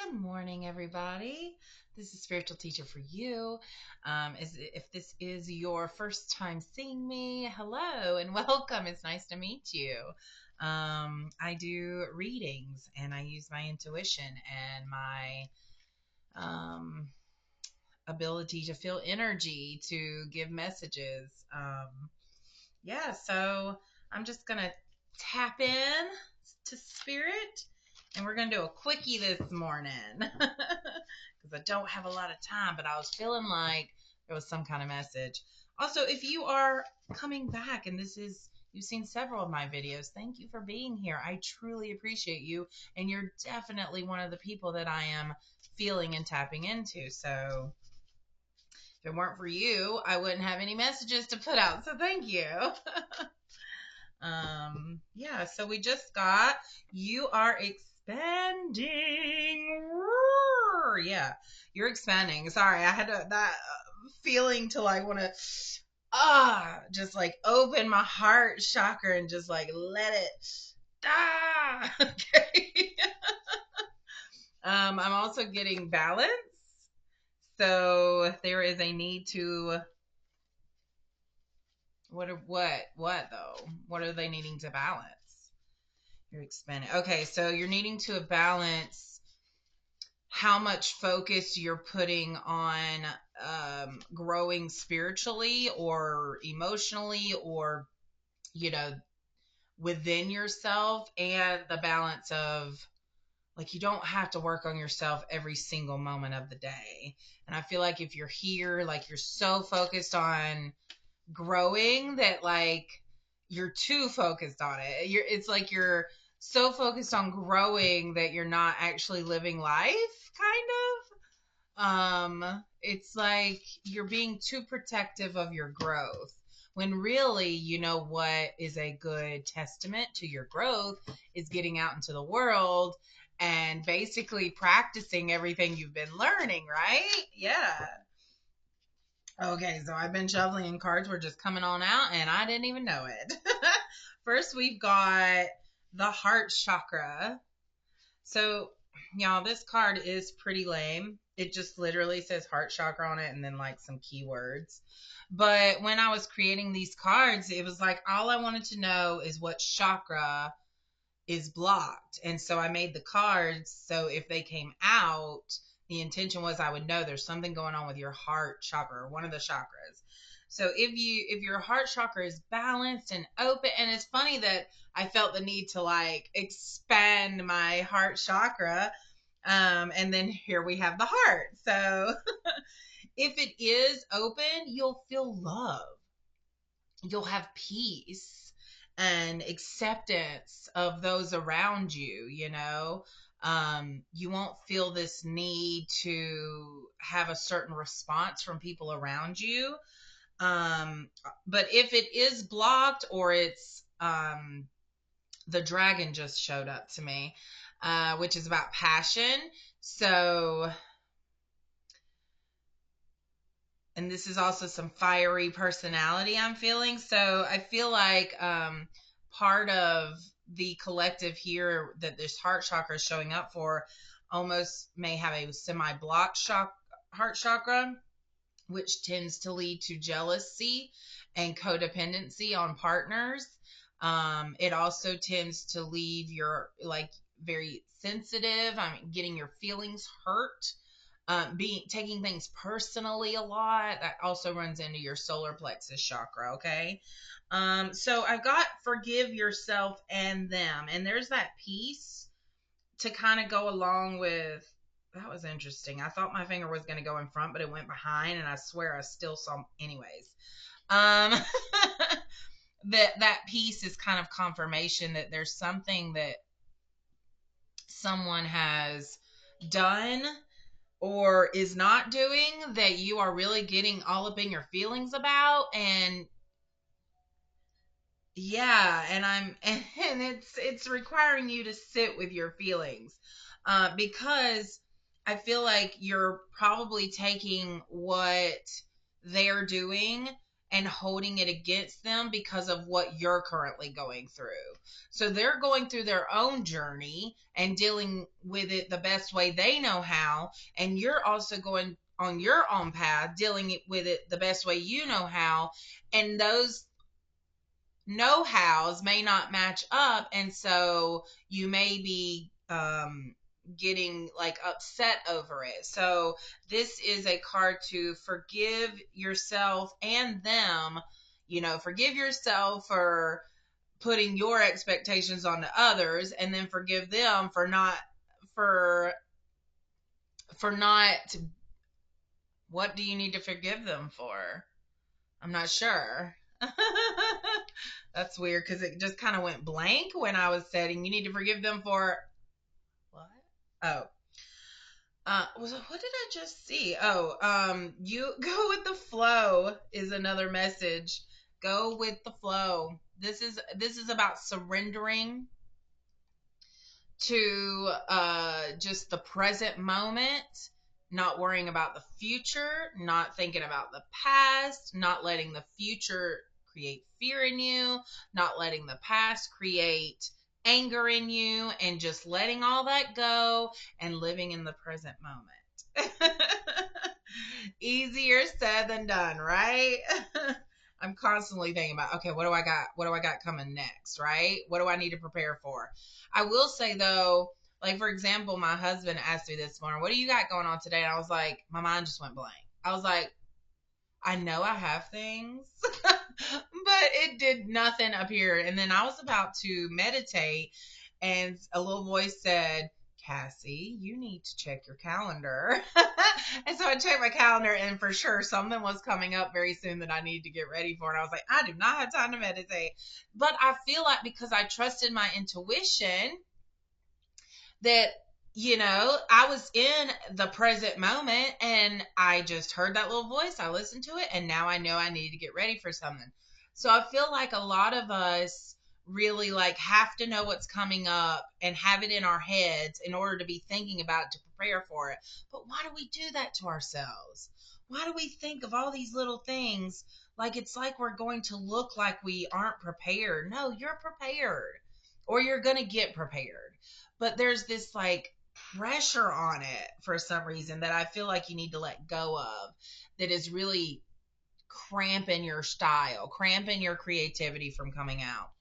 Good morning, everybody. This is Spiritual Teacher for You. If this is your first time seeing me, hello and welcome. It's nice to meet you. I do readings and I use my intuition and my um, ability to feel energy to give messages. So I'm just going to tap in to spirit and we're going to do a quickie this morning because I don't have a lot of time, but I was feeling like there was some kind of message. Also, if you are coming back and you've seen several of my videos, thank you for being here. I truly appreciate you, and you're definitely one of the people that I am feeling and tapping into. So if it weren't for you, I wouldn't have any messages to put out. So thank you. So we just got you are expanding. Roar. Yeah, you're expanding. Sorry, I had that feeling to like want to just like open my heart chakra and just like let it okay. I'm also getting balance. So there is a need to what though? What are they needing to balance? You're expanding. Okay, so you're needing to balance how much focus you're putting on growing spiritually or emotionally or, you know, within yourself, and the balance of like you don't have to work on yourself every single moment of the day. And I feel like if you're here, like you're so focused on growing that like you're too focused on it. It's like you're so focused on growing that you're not actually living life, kind of. It's like you're being too protective of your growth. When really, you know what is a good testament to your growth is getting out into the world and basically practicing everything you've been learning, right? Yeah. Okay, so I've been shuffling and cards were just coming on out and I didn't even know it. First, we've got the heart chakra. So, y'all, this card is pretty lame. It just literally says heart chakra on it and then like some keywords. But when I was creating these cards, it was like all I wanted to know is what chakra is blocked. And so I made the cards so if they came out, the intention was I would know there's something going on with your heart chakra, one of the chakras. So if your heart chakra is balanced and open, and it's funny that I felt the need to like expand my heart chakra, and then here we have the heart. So if it is open, you'll feel love, you'll have peace and acceptance of those around you, you know. You won't feel this need to have a certain response from people around you. But if it is blocked or it's the dragon just showed up to me, which is about passion. So, and this is also some fiery personality I'm feeling. So I feel like part of the collective here that this heart chakra is showing up for almost may have a semi-blocked heart chakra, which tends to lead to jealousy and codependency on partners. It also tends to leave your like very sensitive. I mean, getting your feelings hurt, taking things personally a lot. That also runs into your solar plexus chakra. Okay. So I've got forgive yourself and them, and there's that piece to kind of go along with. That was interesting. I thought my finger was going to go in front, but it went behind, and I swear I still saw. Anyways, um, that piece is kind of confirmation that there's something that someone has done or is not doing that you are really getting all up in your feelings about. And yeah, and and it's requiring you to sit with your feelings, because I feel like you're probably taking what they're doing and holding it against them because of what you're currently going through. So they're going through their own journey and dealing with it the best way they know how. And you're also going on your own path, dealing with it the best way you know how. And those know-hows may not match up. And so you may be getting like upset over it. So this is a card to forgive yourself and them. Forgive yourself for putting your expectations on the others, and then forgive them for not. What do you need to forgive them for? I'm not sure. That's weird because it just kind of went blank when I was saying you need to forgive them for what? Oh, what did I just see? Oh, you go with the flow is another message. Go with the flow. This is about surrendering to just the present moment, not worrying about the future, not thinking about the past, not letting the future create fear in you, not letting the past create anger in you, and just letting all that go and living in the present moment. Easier said than done, right? I'm constantly thinking about, okay, what do I got? What do I got coming next, right? What do I need to prepare for? I will say though, like for example, my husband asked me this morning, what do you got going on today? And I was like, my mind just went blank. I was like, I know I have things, but it did nothing appear. And then I was about to meditate, and a little voice said, Cassie, you need to check your calendar. And so I checked my calendar, and for sure something was coming up very soon that I needed to get ready for. And I was like, I do not have time to meditate. But I feel like because I trusted my intuition, that I was in the present moment, and I just heard that little voice. I listened to it, and now I know I need to get ready for something. So I feel like a lot of us really like have to know what's coming up and have it in our heads in order to be thinking about it, to prepare for it. But why do we do that to ourselves? Why do we think of all these little things like it's like we're going to look like we aren't prepared? No, you're prepared, or you're going to get prepared. But there's this like pressure on it for some reason that I feel like you need to let go of, that is really cramping your style, cramping your creativity from coming out.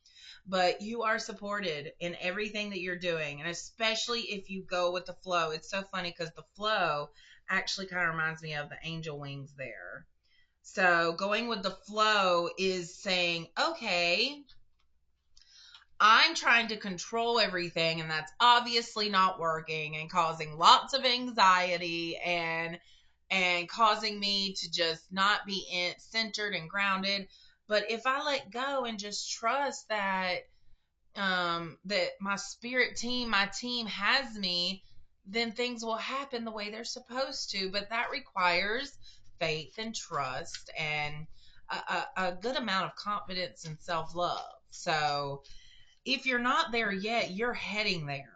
But you are supported in everything that you're doing, and especially if you go with the flow. It's so funny because the flow actually kind of reminds me of the angel wings there. So going with the flow is saying, okay, I'm trying to control everything, and that's obviously not working and causing lots of anxiety and causing me to just not be centered and grounded. But if I let go and just trust that that my spirit team, my team has me, then things will happen the way they're supposed to. But that requires faith and trust and a good amount of confidence and self-love. So if you're not there yet, you're heading there.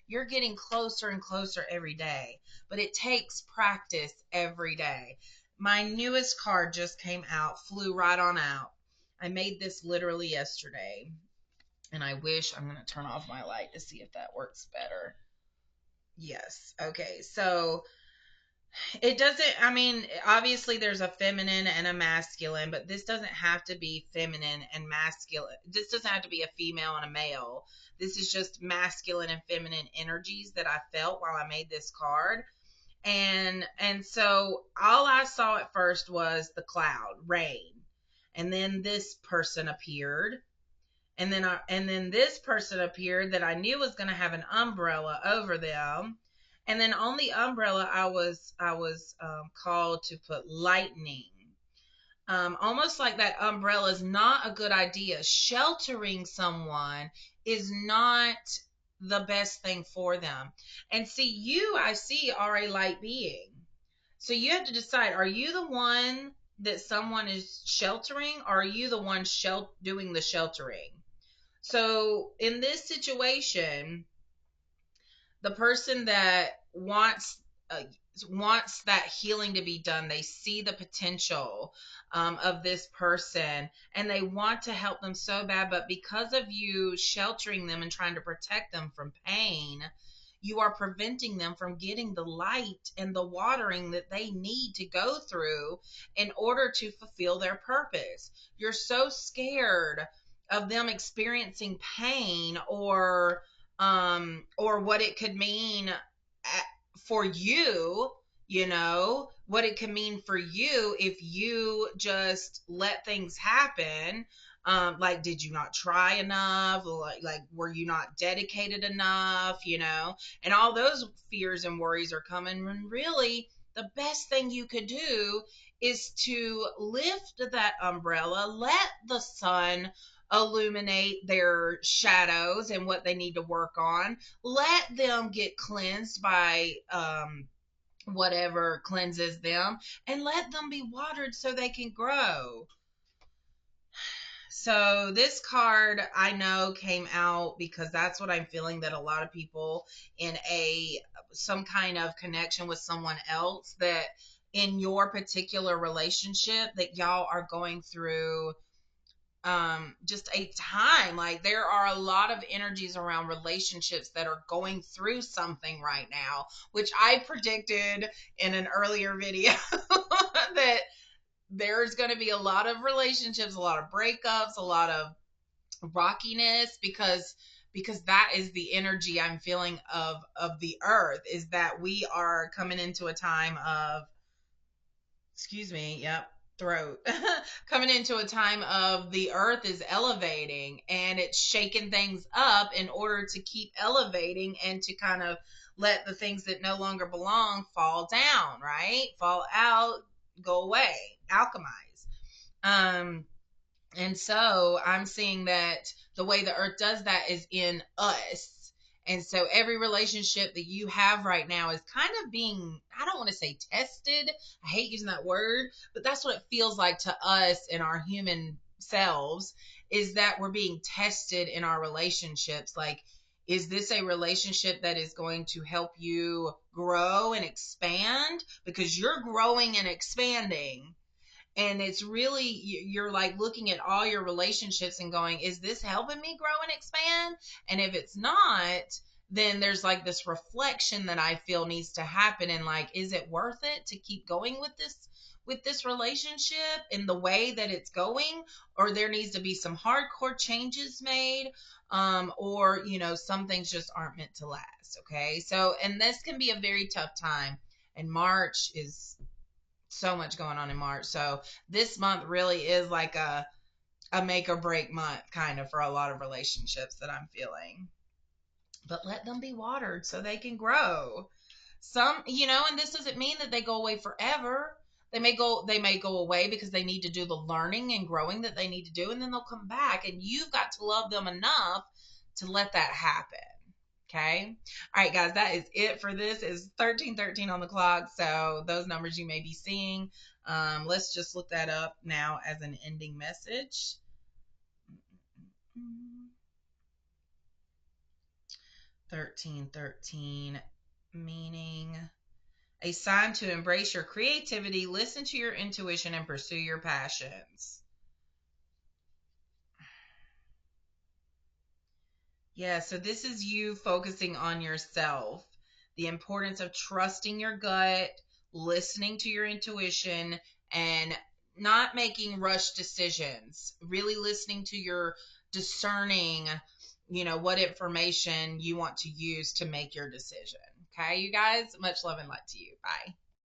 You're getting closer and closer every day, but it takes practice every day. My newest card just came out, flew right on out. I made this literally yesterday, and I'm going to turn off my light to see if that works better. Yes. Okay. So it doesn't, I mean, obviously there's a feminine and a masculine, but this doesn't have to be feminine and masculine. This doesn't have to be a female and a male. This is just masculine and feminine energies that I felt while I made this card. And so all I saw at first was the cloud, rain. And then this person appeared. And then this person appeared that I knew was going to have an umbrella over them. And then on the umbrella, I was called to put lightning. Almost like that umbrella is not a good idea. Sheltering someone is not the best thing for them. And see, I see, are a light being. So you have to decide, are you the one that someone is sheltering, or are you the one doing the sheltering? So in this situation, the person that wants wants that healing to be done. They see the potential of this person, and they want to help them so bad. But because of you sheltering them and trying to protect them from pain, you are preventing them from getting the light and the watering that they need to go through in order to fulfill their purpose. You're so scared of them experiencing pain, or what it could mean for you, what it can mean for you if you just let things happen. Like, did you not try enough? Like, were you not dedicated enough? And all those fears and worries are coming when really the best thing you could do is to lift that umbrella, let the sun illuminate their shadows and what they need to work on. Let them get cleansed by whatever cleanses them, and let them be watered so they can grow. So this card, I know, came out because that's what I'm feeling, that a lot of people in some kind of connection with someone else, that in your particular relationship, that y'all are going through just a time. Like, there are a lot of energies around relationships that are going through something right now, which I predicted in an earlier video that there's going to be a lot of relationships, a lot of breakups, a lot of rockiness, because that is the energy I'm feeling of the earth, is that we are coming into a time of, excuse me, yep, throat, coming into a time of the earth is elevating, and it's shaking things up in order to keep elevating and to kind of let the things that no longer belong fall down, right? Fall out, go away, alchemize. And so I'm seeing that the way the earth does that is in us. And so every relationship that you have right now is kind of being, I don't want to say tested. I hate using that word, but that's what it feels like to us in our human selves, is that we're being tested in our relationships. Like, is this a relationship that is going to help you grow and expand? Because you're growing and expanding. And it's really, you're like looking at all your relationships and going, is this helping me grow and expand? And if it's not, then there's like this reflection that I feel needs to happen. And like, is it worth it to keep going with this relationship in the way that it's going? Or there needs to be some hardcore changes made, or some things just aren't meant to last. Okay, so, and this can be a very tough time, and March is so much going on in March. So this month really is like a make or break month kind of for a lot of relationships that I'm feeling. But let them be watered so they can grow. And this doesn't mean that they go away forever. They may go away because they need to do the learning and growing that they need to do, and then they'll come back, and you've got to love them enough to let that happen. Okay. All right, guys, that is it for this. It's 13:13 on the clock. So those numbers you may be seeing, let's just look that up now as an ending message. 13:13, meaning a sign to embrace your creativity, listen to your intuition, and pursue your passions. Yeah, so this is you focusing on yourself, the importance of trusting your gut, listening to your intuition, and not making rush decisions, really listening to your discerning, what information you want to use to make your decision. Okay, you guys, much love and light to you. Bye.